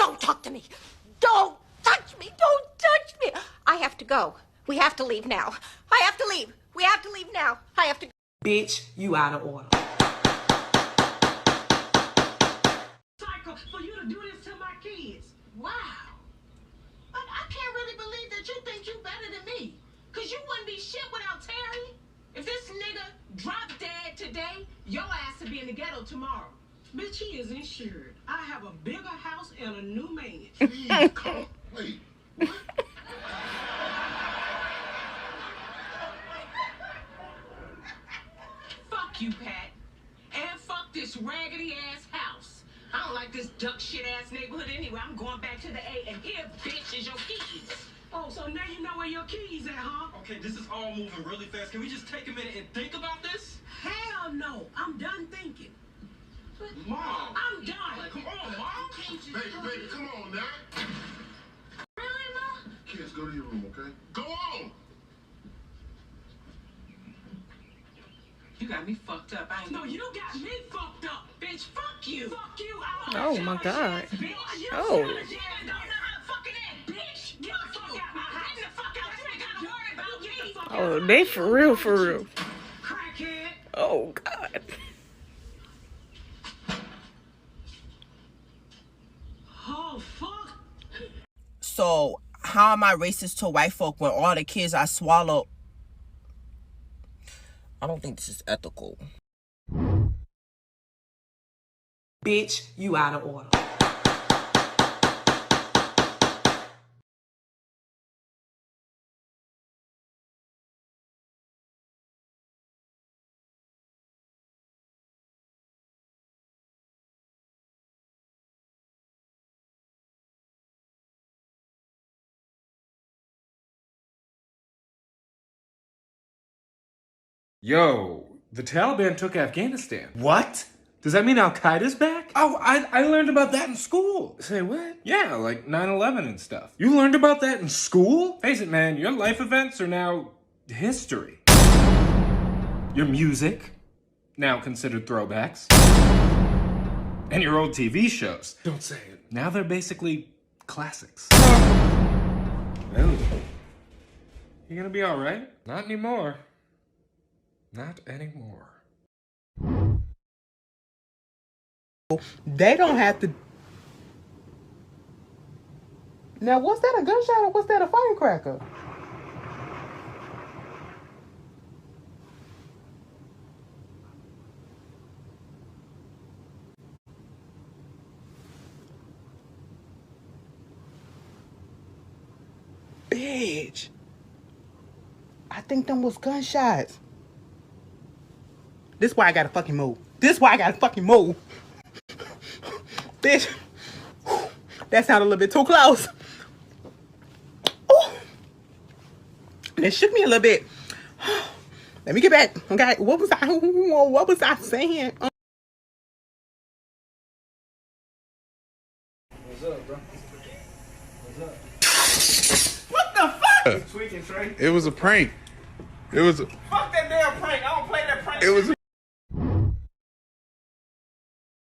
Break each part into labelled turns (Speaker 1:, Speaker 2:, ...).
Speaker 1: Don't talk to me. Don't touch me. Don't touch me. I have to go. We have to leave now. I have to leave. We have to leave now. I have to go.
Speaker 2: Bitch, you out of order.
Speaker 3: Cycle for you to do this to my kids. Wow. I can't really believe that you think you better than me. Cause you wouldn't be shit without Terry. If this nigga dropped dead today, your ass would be in the ghetto tomorrow. Bitch, he is insured. I have a bigger house and a new man.
Speaker 4: Please, come. Wait. What?
Speaker 3: Fuck you, Pat. And fuck this raggedy ass house. I don't like this duck shit ass neighborhood anyway. I'm going back to the A, and here, bitch, is your keys. Oh, so now you know where your keys at, huh?
Speaker 5: Okay, this is all moving really fast. Can we just take a minute and think about this?
Speaker 3: Hell no. I'm done thinking.
Speaker 5: Mom!
Speaker 3: I'm done.
Speaker 5: Come on, Mom!
Speaker 4: Baby, come on now.
Speaker 3: Really, Mom?
Speaker 4: Kids, go to your room, okay? Go on!
Speaker 3: You got me fucked up. No, you got me fucked up, bitch. Fuck you. Fuck you.
Speaker 6: Oh my God.
Speaker 3: Oh.
Speaker 6: Oh, they for real, for real. Oh God.
Speaker 3: Oh fuck.
Speaker 2: So, how am I racist to white folk when all the kids I swallow? I don't think this is ethical. Bitch, you out of order.
Speaker 7: Yo, the Taliban took Afghanistan.
Speaker 5: What?
Speaker 7: Does that mean Al-Qaeda's back?
Speaker 5: Oh, I learned about that in school.
Speaker 7: Say what? Yeah, like 9/11 and stuff. You learned about that in school? Face it, man, your life events are now history. Your music, now considered throwbacks. And your old TV shows.
Speaker 5: Don't say it.
Speaker 7: Now they're basically classics. Well, you gonna be alright? Not anymore. Not anymore.
Speaker 8: They don't have to. Now, was that a gunshot or was that a firecracker? Bitch. I think them was gunshots. This why I gotta fucking move. This why I gotta fucking move. Bitch. That sounded a little bit too close. Ooh. It shook me a little bit. Let me get back. Okay, what was I saying?
Speaker 7: What's up, bro?
Speaker 8: What the fuck?
Speaker 7: Tweaking, Trey.
Speaker 4: It was a prank. It was a...
Speaker 8: Fuck that damn prank. I don't play that prank.
Speaker 4: It was a...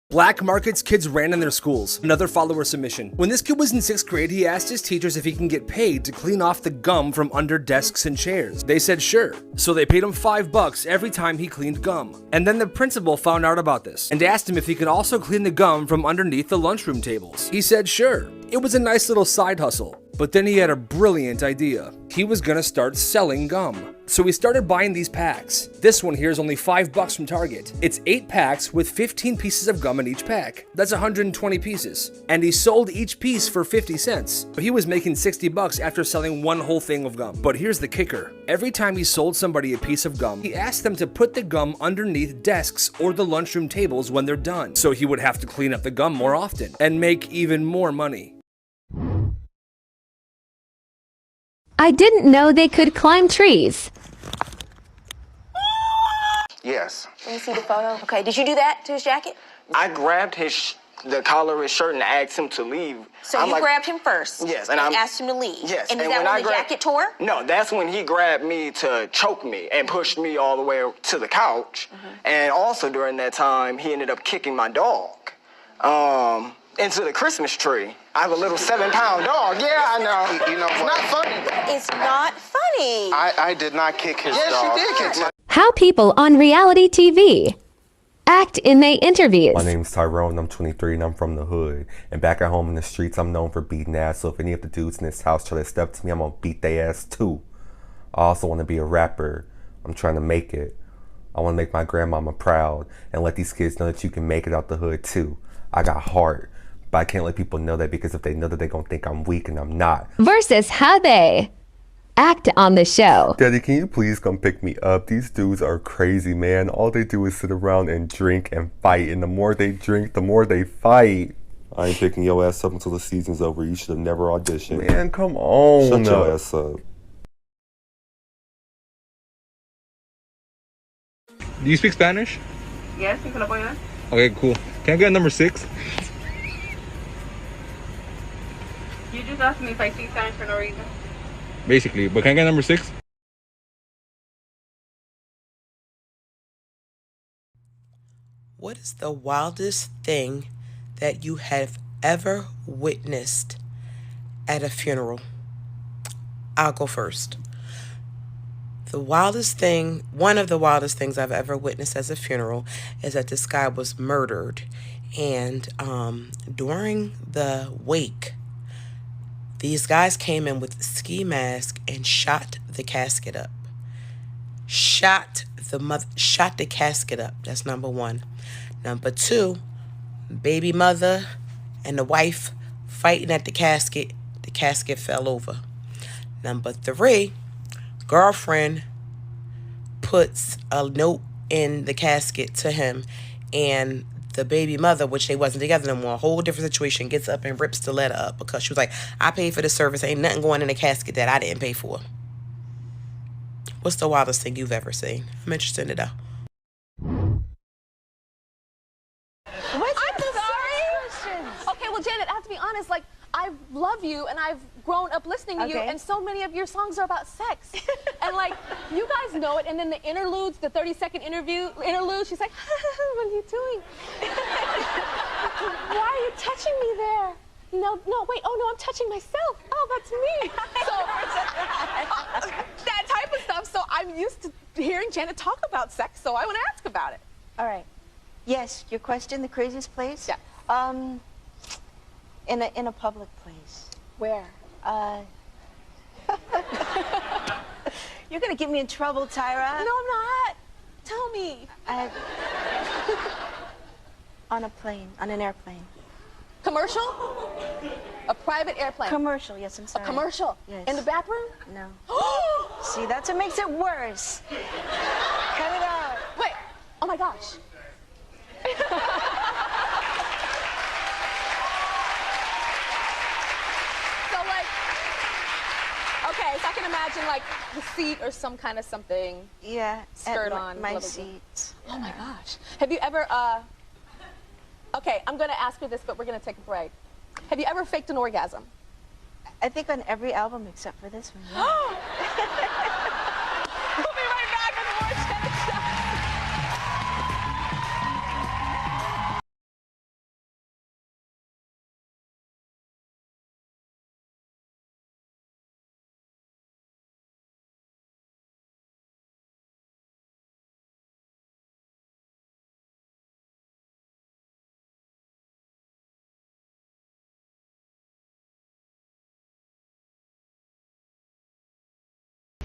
Speaker 9: Black markets kids ran in their schools. Another follower submission. When this kid was in 6th grade, he asked his teachers if he can get paid to clean off the gum from under desks and chairs. They said sure. So they paid him $5 every time he cleaned gum. And then the principal found out about this and asked him if he could also clean the gum from underneath the lunchroom tables. He said sure. It was a nice little side hustle. But then he had a brilliant idea. He was gonna start selling gum. So he started buying these packs. This one here is only $5 from Target. It's 8 packs with 15 pieces of gum in each pack. That's 120 pieces. And he sold each piece for 50 cents. So he was making $60 after selling one whole thing of gum. But here's the kicker. Every time he sold somebody a piece of gum, he asked them to put the gum underneath desks or the lunchroom tables when they're done. So he would have to clean up the gum more often and make even more money.
Speaker 10: I didn't know they could climb trees.
Speaker 11: Yes.
Speaker 12: Let me see the photo. Okay, did you do that to his jacket?
Speaker 11: I grabbed the collar of his shirt and asked him to leave.
Speaker 12: So you grabbed him first?
Speaker 11: Yes.
Speaker 12: And asked him to leave?
Speaker 11: Yes.
Speaker 12: And is that when the jacket tore?
Speaker 11: No, that's when he grabbed me to choke me and pushed me all the way to the couch. And also during that time, he ended up kicking my dog. into the Christmas tree. I have a little 7-pound dog. Yeah, I know.
Speaker 13: You know
Speaker 11: it's
Speaker 13: what?
Speaker 11: not funny.
Speaker 12: It's not funny.
Speaker 13: I did not kick his
Speaker 11: Yes,
Speaker 13: dog.
Speaker 11: you did kick my...
Speaker 10: How people on reality TV act in their interviews.
Speaker 14: My name's Tyrone, I'm 23 and I'm from the hood. And back at home in the streets, I'm known for beating ass. So if any of the dudes in this house try to step to me, I'm gonna beat their ass too. I also want to be a rapper. I'm trying to make it. I want to make my grandmama proud and let these kids know that you can make it out the hood too. I got heart, but I can't let people know that, because if they know that, they're gonna think I'm weak, and I'm not.
Speaker 10: Versus how they act on the show.
Speaker 14: Daddy, can you please come pick me up? These dudes are crazy, man. All they do is sit around and drink and fight, and the more they drink, the more they fight. I ain't picking your ass up until the season's over. You should have never auditioned. Man, come on. Shut your ass up.
Speaker 15: Do you speak Spanish?
Speaker 6: Yes, ¿en qué lo puedo ayudar?
Speaker 15: Okay, cool. Can I get number 6?
Speaker 6: You just asked me if I speak Spanish for no reason.
Speaker 15: Basically, but can I get number 6?
Speaker 8: What is the wildest thing that you have ever witnessed at a funeral? I'll go first. The wildest thing, one of the wildest things I've ever witnessed as a funeral is that this guy was murdered. And during the wake, these guys came in with ski masks and shot the casket up. Shot the casket up. That's number one. Number two, baby mother and the wife fighting at the casket. The casket fell over. Number three, girlfriend puts a note in the casket to him, and the baby mother, which they wasn't together no more, a whole different situation, gets up and rips the letter up because she was like, I paid for the service. Ain't nothing going in the casket that I didn't pay for. What's the wildest thing you've ever seen? I'm interested to know.
Speaker 16: I'm sorry. Okay, well, Janet, I have to be honest. Like, I love you, and I've grown up listening to you, and so many of your songs are about sex. And, like, you guys know it. And then the interludes, the 30-second interlude, she's like, what are you doing? Why are you touching me there? No, wait. Oh, no, I'm touching myself. Oh, that's me. So, that type of stuff. So I'm used to hearing Janet talk about sex, so I want to ask about it.
Speaker 1: All right. Yes, your question, the craziest place?
Speaker 16: Yeah.
Speaker 1: In a public place.
Speaker 16: Where?
Speaker 1: You're gonna get me in trouble, Tyra.
Speaker 16: No, I'm not. Tell me.
Speaker 1: On a plane, on an airplane.
Speaker 16: Commercial? A private airplane?
Speaker 1: Commercial, yes, I'm sorry.
Speaker 16: A commercial?
Speaker 1: Yes.
Speaker 16: In the bathroom?
Speaker 1: No. See, that's what makes it worse. Cut it out.
Speaker 16: Wait. Oh, my gosh. So, like, okay, so I can imagine, like, the seat or some kind of something.
Speaker 1: Yeah.
Speaker 16: Skirt
Speaker 1: at
Speaker 16: on.
Speaker 1: my
Speaker 16: blah, blah, blah.
Speaker 1: seat.
Speaker 16: Oh, my gosh. Have you ever, okay, I'm going to ask you this, but we're going to take a break. Have you ever faked an orgasm?
Speaker 1: I think on every album except for this one. Yeah.
Speaker 16: We'll be right back with more Janet Show.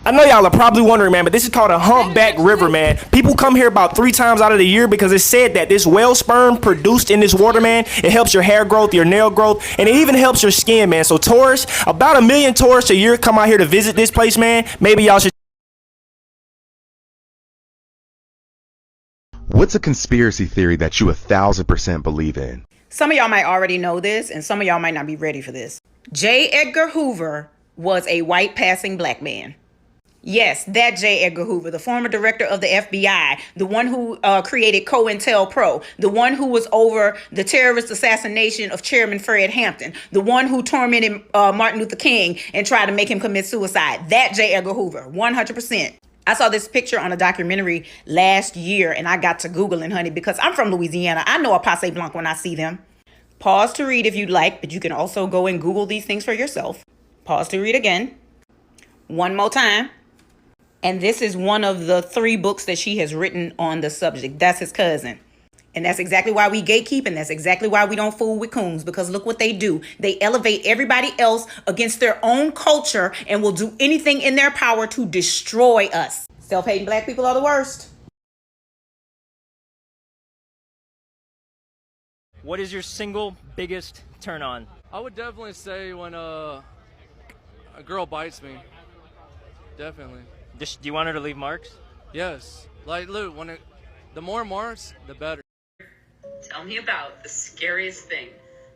Speaker 9: I know y'all are probably wondering, man, but this is called a humpback river, man. People come here about 3 times out of the year because it's said that this whale sperm produced in this water, man, it helps your hair growth, your nail growth, and it even helps your skin, man. So tourists, about 1 million tourists a year come out here to visit this place, man. Maybe y'all should.
Speaker 17: What's a conspiracy theory that you 1,000% believe in?
Speaker 18: Some of y'all might already know this, and some of y'all might not be ready for this. J. Edgar Hoover was a white passing black man. Yes, that J. Edgar Hoover, the former director of the FBI, the one who created COINTELPRO, the one who was over the terrorist assassination of Chairman Fred Hampton, the one who tormented Martin Luther King and tried to make him commit suicide. That J. Edgar Hoover, 100%. I saw this picture on a documentary last year, and I got to Googling, honey, because I'm from Louisiana. I know a Passe Blanc when I see them. Pause to read if you'd like, but you can also go and Google these things for yourself. Pause to read again. One more time. And this is one of the 3 books that she has written on the subject. That's his cousin. And that's exactly why we gatekeep, and that's exactly why we don't fool with coons, because look what they do. They elevate everybody else against their own culture and will do anything in their power to destroy us. Self-hating black people are the worst.
Speaker 13: What is your single biggest turn on?
Speaker 19: I would definitely say when a girl bites me. Definitely.
Speaker 13: Do you want her to leave marks?
Speaker 19: Yes. Like, look, the more marks, the better.
Speaker 20: Tell me about the scariest thing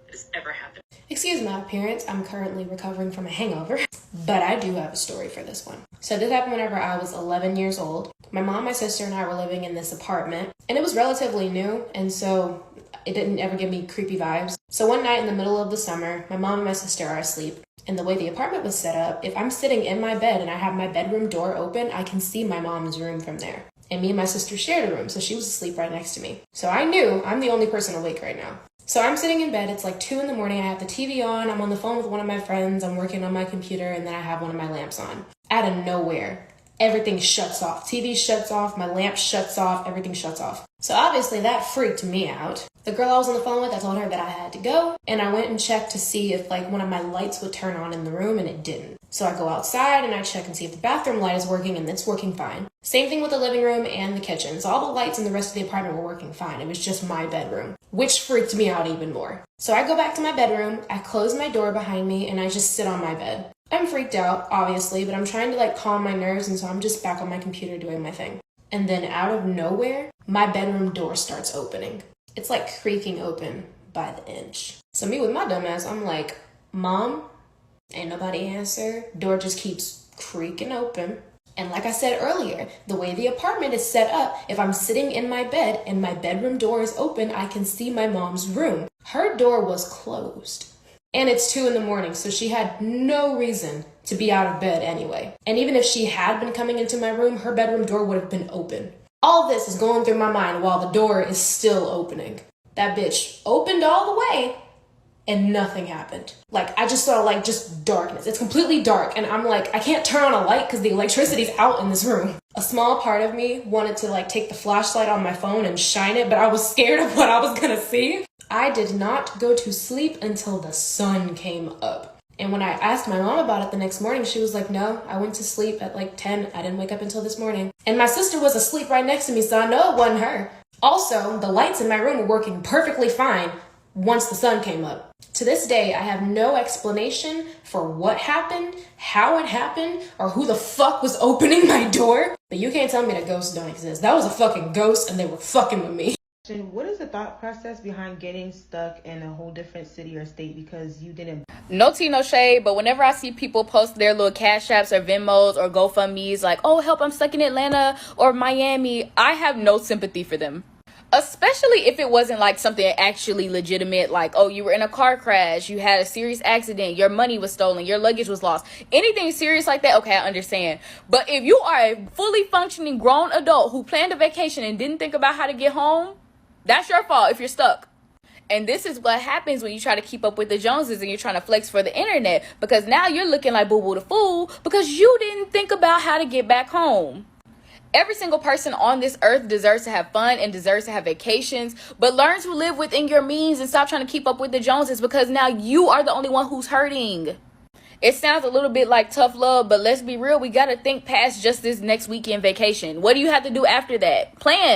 Speaker 20: that has ever happened.
Speaker 21: Excuse my appearance, I'm currently recovering from a hangover, but I do have a story for this one. So this happened whenever I was 11 years old. My mom, my sister, and I were living in this apartment, and it was relatively new, and so it didn't ever give me creepy vibes. So one night in the middle of the summer, my mom and my sister are asleep, and the way the apartment was set up, if I'm sitting in my bed and I have my bedroom door open, I can see my mom's room from there. And me and my sister shared a room, so she was asleep right next to me. So I knew I'm the only person awake right now. So I'm sitting in bed, it's like 2 in the morning, I have the TV on, I'm on the phone with one of my friends, I'm working on my computer, and then I have one of my lamps on. Out of nowhere, everything shuts off. TV shuts off, my lamp shuts off, everything shuts off. So obviously that freaked me out. The girl I was on the phone with, I told her that I had to go, and I went and checked to see if like one of my lights would turn on in the room, and it didn't. So I go outside and I check and see if the bathroom light is working, and it's working fine. Same thing with the living room and the kitchen. So all the lights in the rest of the apartment were working fine. It was just my bedroom, which freaked me out even more. So I go back to my bedroom, I close my door behind me, and I just sit on my bed. I'm freaked out, obviously, but I'm trying to like calm my nerves, and so I'm just back on my computer doing my thing. And then out of nowhere, my bedroom door starts opening. It's like creaking open by the inch. So me with my dumb ass, I'm like, Mom, ain't nobody answer. Door just keeps creaking open. And like I said earlier, the way the apartment is set up, if I'm sitting in my bed and my bedroom door is open, I can see my mom's room. Her door was closed. And it's 2 in the morning, so she had no reason to be out of bed anyway. And even if she had been coming into my room, her bedroom door would have been open. All this is going through my mind while the door is still opening. That bitch opened all the way and nothing happened. Like, I just saw like just darkness. It's completely dark, and I'm like, I can't turn on a light because the electricity's out in this room. A small part of me wanted to like take the flashlight on my phone and shine it, but I was scared of what I was gonna see. I did not go to sleep until the sun came up. And when I asked my mom about it the next morning, she was like, no, I went to sleep at like 10. I didn't wake up until this morning. And my sister was asleep right next to me, so I know it wasn't her. Also, the lights in my room were working perfectly fine once the sun came up. To this day, I have no explanation for what happened, how it happened, or who the fuck was opening my door. But you can't tell me that ghosts don't exist. That was a fucking ghost, and they were fucking with me.
Speaker 22: What is the thought process behind getting stuck in a whole different city or state because you didn't?
Speaker 23: No tea, no shade, but whenever I see people post their little Cash Apps or Venmos or GoFundMes like, oh, help, I'm stuck in Atlanta or Miami, I have no sympathy for them. Especially if it wasn't like something actually legitimate, like, oh, you were in a car crash, you had a serious accident, your money was stolen, your luggage was lost. Anything serious like that, okay, I understand. But if you are a fully functioning grown adult who planned a vacation and didn't think about how to get home, that's your fault if you're stuck. And this is what happens when you try to keep up with the Joneses and you're trying to flex for the internet, because now you're looking like Boo Boo the Fool because you didn't think about how to get back home. Every single person on this earth deserves to have fun and deserves to have vacations, but learn to live within your means and stop trying to keep up with the Joneses, because now you are the only one who's hurting. It sounds a little bit like tough love, but let's be real, we got to think past just this next weekend vacation. What do you have to do after that? Plan.